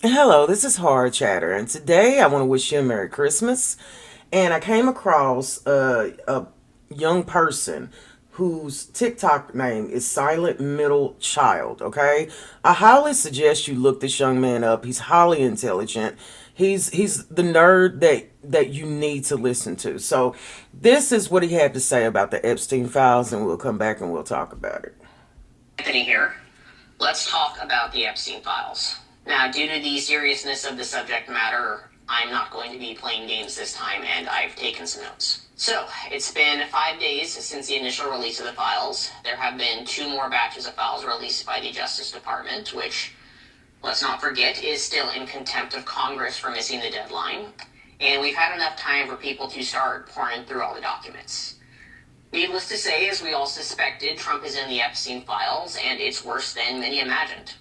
Hello, this is Hard Chatter, and today I want to wish you a Merry Christmas. And I came across a young person whose TikTok name is Silent Middle Child. Okay, I highly suggest you look this young man up. He's highly intelligent. He's the nerd that you need to listen to. So this is what he had to say about the Epstein files, and we'll come back and we'll talk about it. Anthony here. Let's talk about the Epstein files. Now, due to the seriousness of the subject matter, I'm not going to be playing games this time, and I've taken some notes. So, it's been 5 days since the initial release of the files. There have been two more batches of files released by the Justice Department, which, let's not forget, is still in contempt of Congress for missing the deadline. And we've had enough time for people to start pouring through all the documents. Needless to say, as we all suspected, Trump is in the Epstein files, and it's worse than many imagined.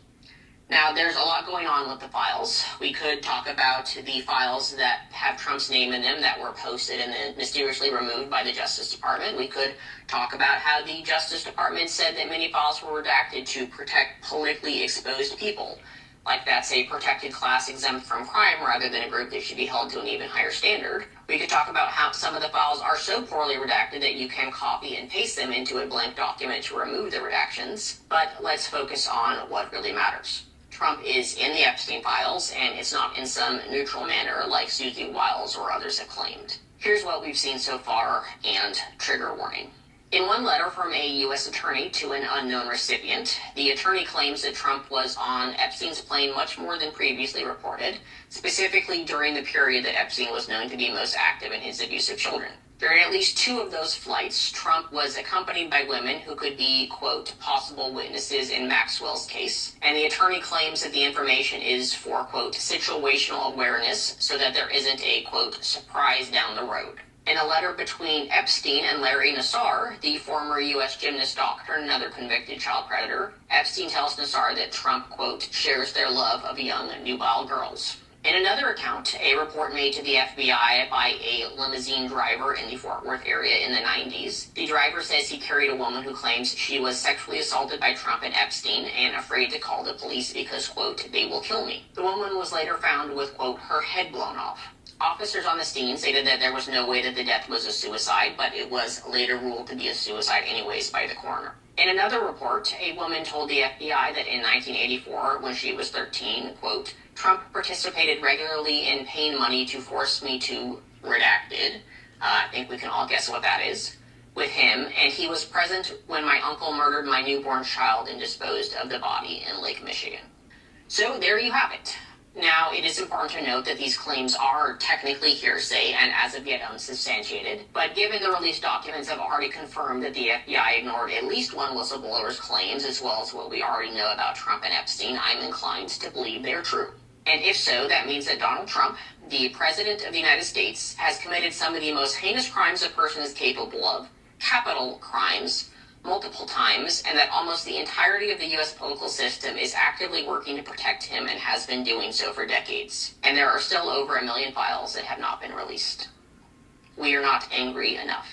Now, there's a lot going on with the files. We could talk about the files that have Trump's name in them that were posted and then mysteriously removed by the Justice Department. We could talk about how the Justice Department said that many files were redacted to protect politically exposed people. Like that's a protected class exempt from crime rather than a group that should be held to an even higher standard. We could talk about how some of the files are so poorly redacted that you can copy and paste them into a blank document to remove the redactions. But let's focus on what really matters. Trump is in the Epstein files, and it's not in some neutral manner like Susie Wiles or others have claimed. Here's what we've seen so far, and trigger warning. In one letter from a U.S. attorney to an unknown recipient, the attorney claims that Trump was on Epstein's plane much more than previously reported, specifically during the period that Epstein was known to be most active in his abuse of children. During at least two of those flights, Trump was accompanied by women who could be, quote, possible witnesses in Maxwell's case. And the attorney claims that the information is for, quote, situational awareness so that there isn't a, quote, surprise down the road. In a letter between Epstein and Larry Nassar, the former U.S. gymnast doctor and another convicted child predator, Epstein tells Nassar that Trump, quote, shares their love of young, nubile girls. In another account, a report made to the FBI by a limousine driver in the Fort Worth area in the 90s, the driver says he carried a woman who claims she was sexually assaulted by Trump and Epstein and afraid to call the police because, quote, they will kill me. The woman was later found with, quote, her head blown off. Officers on the scene stated that there was no way that the death was a suicide, but it was later ruled to be a suicide anyways by the coroner. In another report, a woman told the FBI that in 1984, when she was 13, quote, Trump participated regularly in paying money to force me to, redacted, I think we can all guess what that is, with him, and he was present when my uncle murdered my newborn child and disposed of the body in Lake Michigan. So there you have it. Now, it is important to note that these claims are technically hearsay and as of yet unsubstantiated, but given the released documents have already confirmed that the FBI ignored at least one whistleblower's claims as well as what we already know about Trump and Epstein, I'm inclined to believe they're true. And if so, that means that Donald Trump, the President of the United States, has committed some of the most heinous crimes a person is capable of, capital crimes, multiple times, and that almost the entirety of the U.S. political system is actively working to protect him and has been doing so for decades. And there are still over 1 million files that have not been released. We are not angry enough.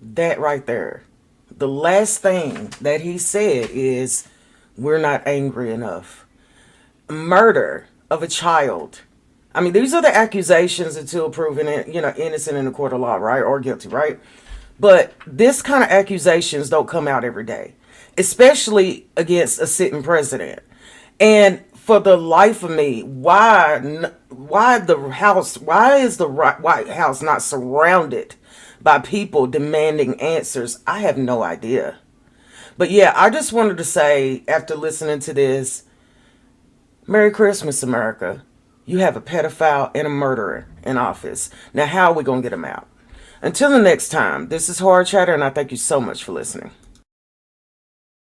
That right there. The last thing that he said is, we're not angry enough. Murder of a child. I mean, these are the accusations until proven, innocent in the court of law, right? Or guilty, right? But this kind of accusations don't come out every day, especially against a sitting president. And for the life of me, why is the White House not surrounded by people demanding answers? I have no idea. But yeah, I just wanted to say, after listening to this, Merry Christmas, America. You have a pedophile and a murderer in office. Now, how are we going to get them out? Until the next time, this is Hard Chatter, and I thank you so much for listening.